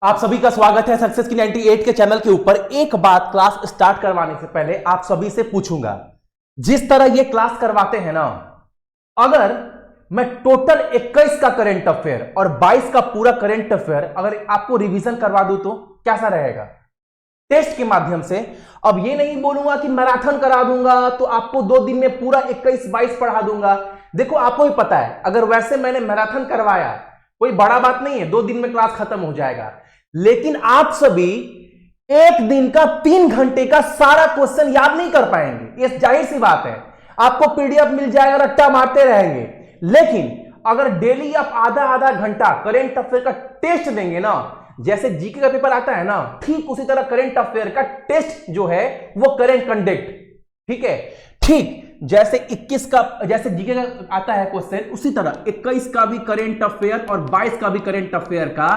आप सभी का स्वागत है सक्सेस की 98 के चैनल के ऊपर। एक बात क्लास स्टार्ट करवाने से पहले आप सभी से पूछूंगा, जिस तरह ये क्लास करवाते हैं ना, अगर मैं टोटल 21 का करंट अफेयर और 22 का पूरा करंट अफेयर अगर आपको रिवीजन करवा दूं तो कैसा रहेगा टेस्ट के माध्यम से। अब ये नहीं बोलूंगा कि मैराथन करा दूंगा तो आपको 2 दिन में पूरा 21-22 पढ़ा दूंगा। देखो आपको ही पता है, अगर वैसे मैंने मैराथन करवाया कोई बड़ा बात नहीं है, 2 दिन में क्लास खत्म हो जाएगा। लेकिन आप सभी एक दिन का 3 घंटे का सारा क्वेश्चन याद नहीं कर पाएंगे, ये जाहिर सी बात है। आपको पीडीएफ मिल जाएगा, रट्टा मारते रहेंगे। लेकिन अगर डेली आप आधा आधा घंटा करंट अफेयर का टेस्ट देंगे ना, जैसे जीके का पेपर आता है ना, ठीक उसी तरह करंट अफेयर का टेस्ट जो है वो करंट कंडक्ट, ठीक है, ठीक जैसे 21 का जैसे जीके का आता है क्वेश्चन, उसी तरह 21 का भी करंट अफेयर और 22 का भी करंट अफेयर का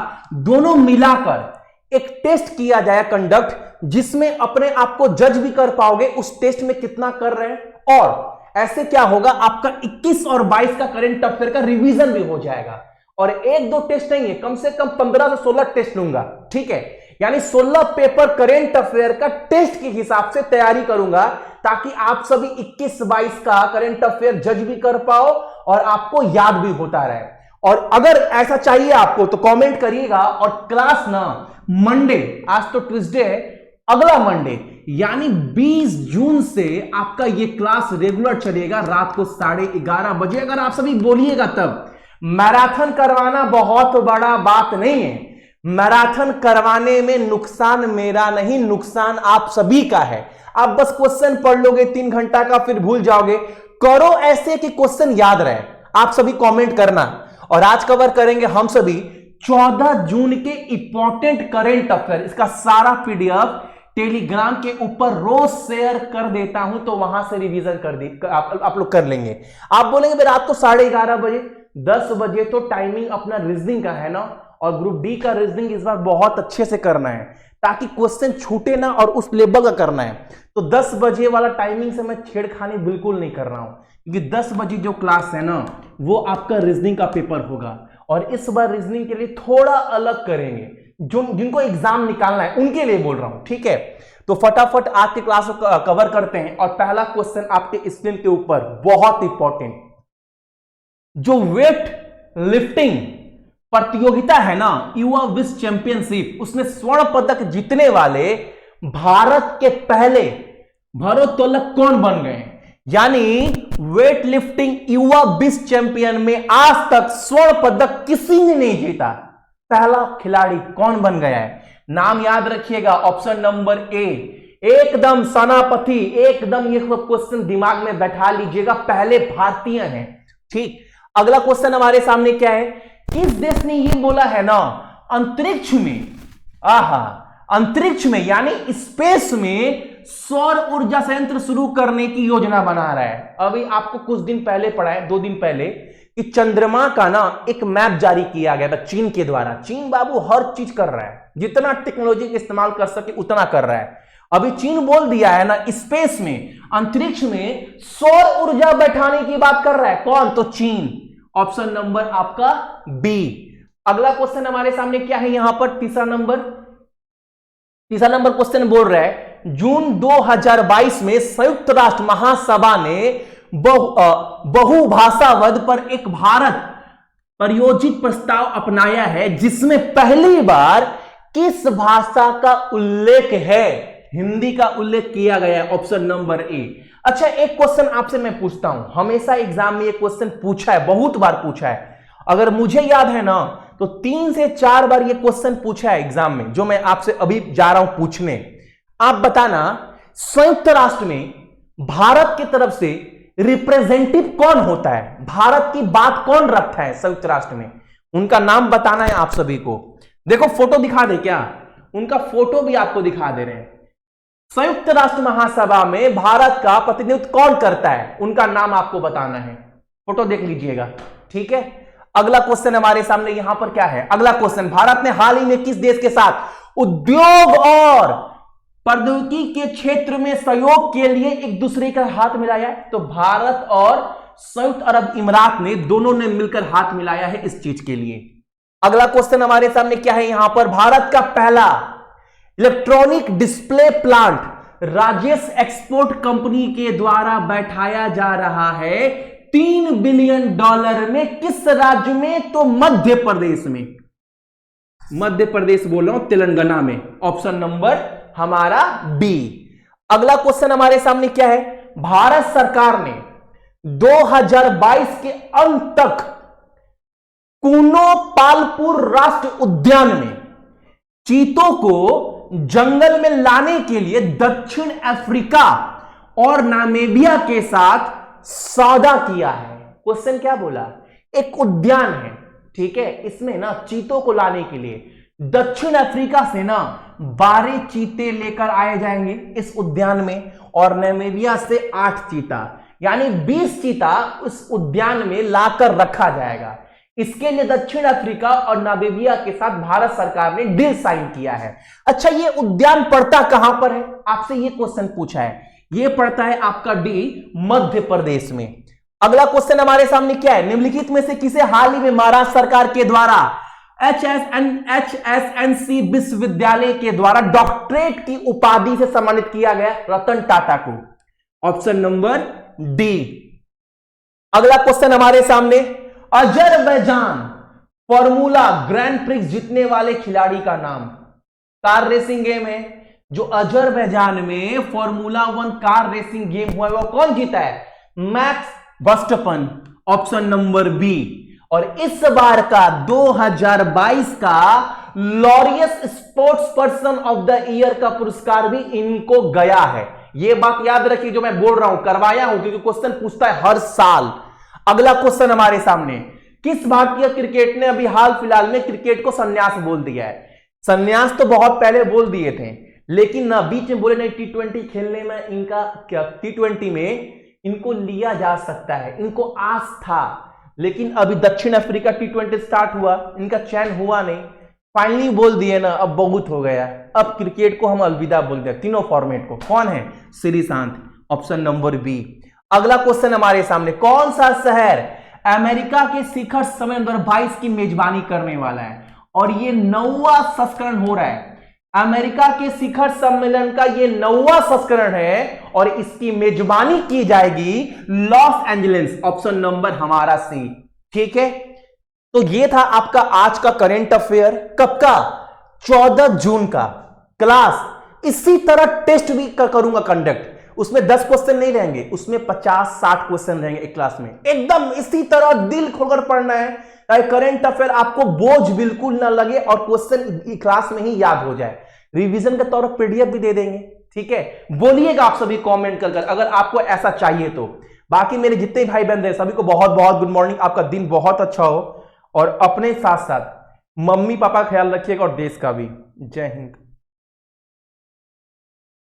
दोनों मिलाकर एक टेस्ट किया जाए कंडक्ट, जिसमें अपने आप को जज भी कर पाओगे उस टेस्ट में कितना कर रहे हैं। और ऐसे क्या होगा, आपका 21 और 22 का करंट अफेयर का रिवीजन भी हो जाएगा। और 1-2 टेस्ट नहीं है, कम से कम 15 से 16 टेस्ट लूंगा, ठीक है, यानी 16 पेपर करंट अफेयर का टेस्ट के हिसाब से तैयारी करूंगा, ताकि आप सभी 21-22 का करंट अफेयर जज भी कर पाओ और आपको याद भी होता रहे। और अगर ऐसा चाहिए आपको तो कमेंट करिएगा। और क्लास ना मंडे, आज तो ट्यूसडे है, अगला मंडे यानी 20 जून से आपका ये क्लास रेगुलर चलेगा रात को 11:30 बजे। अगर आप सभी बोलिएगा तब। मैराथन करवाना बहुत बड़ा बात नहीं है, मैराथन करवाने में नुकसान मेरा नहीं, नुकसान आप सभी का है। आप बस क्वेश्चन पढ़ लोगे 3 घंटा का, फिर भूल जाओगे। करो ऐसे कि क्वेश्चन याद रहे। आप सभी कमेंट करना। और आज कवर करेंगे हम सभी 14 जून के इंपॉर्टेंट करंट अफेयर। इसका सारा पीडीएफ टेलीग्राम के ऊपर रोज शेयर कर देता हूं, तो वहां से रिवीजन कर दी आप लोग कर लेंगे। आप बोलेंगे रात को 11:30 बजे, 10 बजे तो टाइमिंग अपना रीजनिंग का है ना, और ग्रुप डी का रीजनिंग इस बार बहुत अच्छे से करना है ताकि क्वेश्चन छूटे ना, और उस लेवल का करना है। तो 10 बजे वाला टाइमिंग से मैं छेड़खानी बिल्कुल नहीं कर रहा हूं, क्योंकि 10 बजे जो क्लास है ना वो आपका रीजनिंग का पेपर होगा। और इस बार रीजनिंग के लिए थोड़ा अलग करेंगे, जिनको एग्जाम निकालना है उनके लिए बोल रहा हूं, ठीक है। तो फटाफट आज की क्लास को कवर करते हैं। और पहला क्वेश्चन आपके स्क्रीन के ऊपर बहुत इंपॉर्टेंट, जो वेट लिफ्टिंग प्रतियोगिता है ना, युवा विश्व चैंपियनशिप, उसमें स्वर्ण पदक जीतने वाले भारत के पहले भारोत्तोलक कौन बन गए। यानी वेट लिफ्टिंग युवा विश्व चैंपियन में आज तक स्वर्ण पदक किसी ने नहीं जीता, पहला खिलाड़ी कौन बन गया है। नाम याद रखिएगा, ऑप्शन नंबर ए, एकदम सेनापति, एकदम ये क्वेश्चन दिमाग में बैठा लीजिएगा, पहले भारतीय हैं, ठीक। अगला क्वेश्चन हमारे सामने क्या है, किस देश ने ये बोला है ना, अंतरिक्ष में, अंतरिक्ष में यानी स्पेस में सौर ऊर्जा संयंत्र शुरू करने की योजना बना रहा है। अभी आपको कुछ दिन पहले पढ़ा है, 2 दिन पहले, कि चंद्रमा का ना एक मैप जारी किया गया था चीन के द्वारा। चीन बाबू हर चीज कर रहा है, जितना टेक्नोलॉजी का इस्तेमाल कर सके उतना कर रहा है। अभी चीन बोल दिया है ना, स्पेस में, अंतरिक्ष में सौर ऊर्जा बैठाने की बात कर रहा है। कौन? तो चीन। ऑप्शन नंबर आपका बी। अगला क्वेश्चन हमारे सामने क्या है यहां पर, तीसरा नंबर क्वेश्चन बोल रहा है, जून 2022 में संयुक्त राष्ट्र महासभा ने बहुभाषावाद पर एक भारत प्रायोजित प्रस्ताव अपनाया है, जिसमें पहली बार किस भाषा का उल्लेख है। हिंदी का उल्लेख किया गया है, ऑप्शन नंबर ए। अच्छा, एक क्वेश्चन आपसे मैं पूछता हूं, हमेशा एग्जाम में ये क्वेश्चन पूछा है, बहुत बार पूछा है, अगर मुझे याद है ना तो 3 से 4 बार ये क्वेश्चन पूछा है एग्जाम में, जो मैं आपसे अभी जा रहा हूं पूछने। आप बताना, संयुक्त राष्ट्र में भारत की तरफ से रिप्रेजेंटेटिव कौन होता है, भारत की बात कौन रखता है संयुक्त राष्ट्र में, उनका नाम बताना है आप सभी को। देखो फोटो दिखा दे क्या, उनका फोटो भी आपको दिखा दे रहे हैं। संयुक्त राष्ट्र महासभा में भारत का प्रतिनिधित्व कौन करता है, उनका नाम आपको बताना है, फोटो देख लीजिएगा, ठीक है। अगला क्वेश्चन हमारे सामने यहां पर क्या है, अगला क्वेश्चन, भारत ने हाल ही में किस देश के साथ उद्योग और प्रौद्योगिकी के क्षेत्र में सहयोग के लिए एक दूसरे का हाथ मिलाया है। तो भारत और संयुक्त अरब इमारात ने दोनों ने मिलकर हाथ मिलाया है इस चीज के लिए। अगला क्वेश्चन हमारे सामने क्या है यहां पर, भारत का पहला electronic display plant Rajesh export company के द्वारा बैठाया जा रहा है $3 बिलियन में, किस राज्य में? तो मध्य प्रदेश में। मध्य प्रदेश बोल रहा हूं, तेलंगाना में। ऑप्शन नंबर हमारा बी। अगला क्वेश्चन हमारे सामने क्या है, भारत सरकार ने 2022 के अंत तक कूनो पालपुर राष्ट्रीय उद्यान में चीतों को जंगल में लाने के लिए दक्षिण अफ्रीका और नामीबिया के साथ सौदा किया है। क्वेश्चन क्या बोला, एक उद्यान है, ठीक है, इसमें ना चीतों को लाने के लिए दक्षिण अफ्रीका से ना 12 चीते लेकर आए जाएंगे इस उद्यान में, और नामीबिया से 8 चीता, यानी 20 चीता उस उद्यान में लाकर रखा जाएगा। इसके लिए दक्षिण अफ्रीका और नामीबिया के साथ भारत सरकार ने डील साइन किया है। अच्छा, ये उद्यान पड़ता कहां पर है, आपसे ये क्वेश्चन पूछा है। ये पड़ता है आपका डी, मध्य प्रदेश में। अगला क्वेश्चन हमारे सामने क्या है, निम्नलिखित में से किसे हाल ही में महाराष्ट्र सरकार के द्वारा HSNC विश्वविद्यालय के द्वारा डॉक्टरेट की उपाधि से सम्मानित किया गया? रतन टाटा को। Option number D. अगला क्वेश्चन हमारे सामने, अजरबैजान फॉर्मूला ग्रैंड प्रिक्स जीतने वाले खिलाड़ी का नाम। कार रेसिंग गेम है जो अजरबैजान में फॉर्मूला 1 कार रेसिंग गेम हुआ है, वो कौन जीता है? Max Verstappen. Option number B. और इस बार का 2022 का Laureus sports person of the year का पुरस्कार भी इनको गया है। यह बात याद रखिए, जो मैं बोल रहा हूं करवाया हूं, क्योंकि क्वेश्चन पूछता है हर साल। अगला क्वेश्चन हमारे सामने, किस भारतीय क्रिकेट ने अभी हाल फिलहाल में क्रिकेट को संन्यास बोल दिया है? संन्यास तो बहुत पहले बोल दिए थे, लेकिन ना बीच में बोले नहीं T20 खेलने में इनका क्या, T20 में इनको लिया जा सकता है, इनको आस था, लेकिन अभी दक्षिण अफ्रीका T20 स्टार्ट हुआ, इनका चयन हुआ नहीं, फाइनली बोल दिए ना, अब बहुत हो गया, अब क्रिकेट को हम अलविदा बोल दिया, तीनों फॉर्मेट को। कौन है? श्रीशांत। Option number B. अगला क्वेश्चन हमारे सामने, कौन सा शहर अमेरिका के शिखर सम्मेलन 2022 की मेजबानी करने वाला है? और ये 9वां संस्करण हो रहा है, अमेरिका के शिखर सम्मेलन का ये 9वां संस्करण है, और इसकी मेजबानी की जाएगी लॉस एंजलिस। ऑप्शन नंबर हमारा सी। ठीक है, तो ये था आपका आज का करंट अफेयर। कब का? 14 जून का। क्लास इसी तरह टेस्ट भी करूंगा कंडक्ट, उसमें 10 क्वेश्चन नहीं रहेंगे, उसमें 50-60 क्वेश्चन रहेंगे एक क्लास में। एकदम इसी तरह दिल खोलकर पढ़ना है, करंट अफेयर आपको बोझ बिल्कुल ना लगे और क्वेश्चन क्लास में ही याद हो जाए। रिवीजन के तौर पर पीडीएफ भी दे देंगे, ठीक है। बोलिएगा आप सभी कमेंट कर अगर आपको ऐसा चाहिए तो। बाकी मेरे जितने भाई बहन हैं सभी को बहुत बहुत गुड मॉर्निंग, आपका दिन बहुत अच्छा हो, और अपने साथ साथ मम्मी पापा का ख्याल रखिएगा और देश का भी। जय हिंद।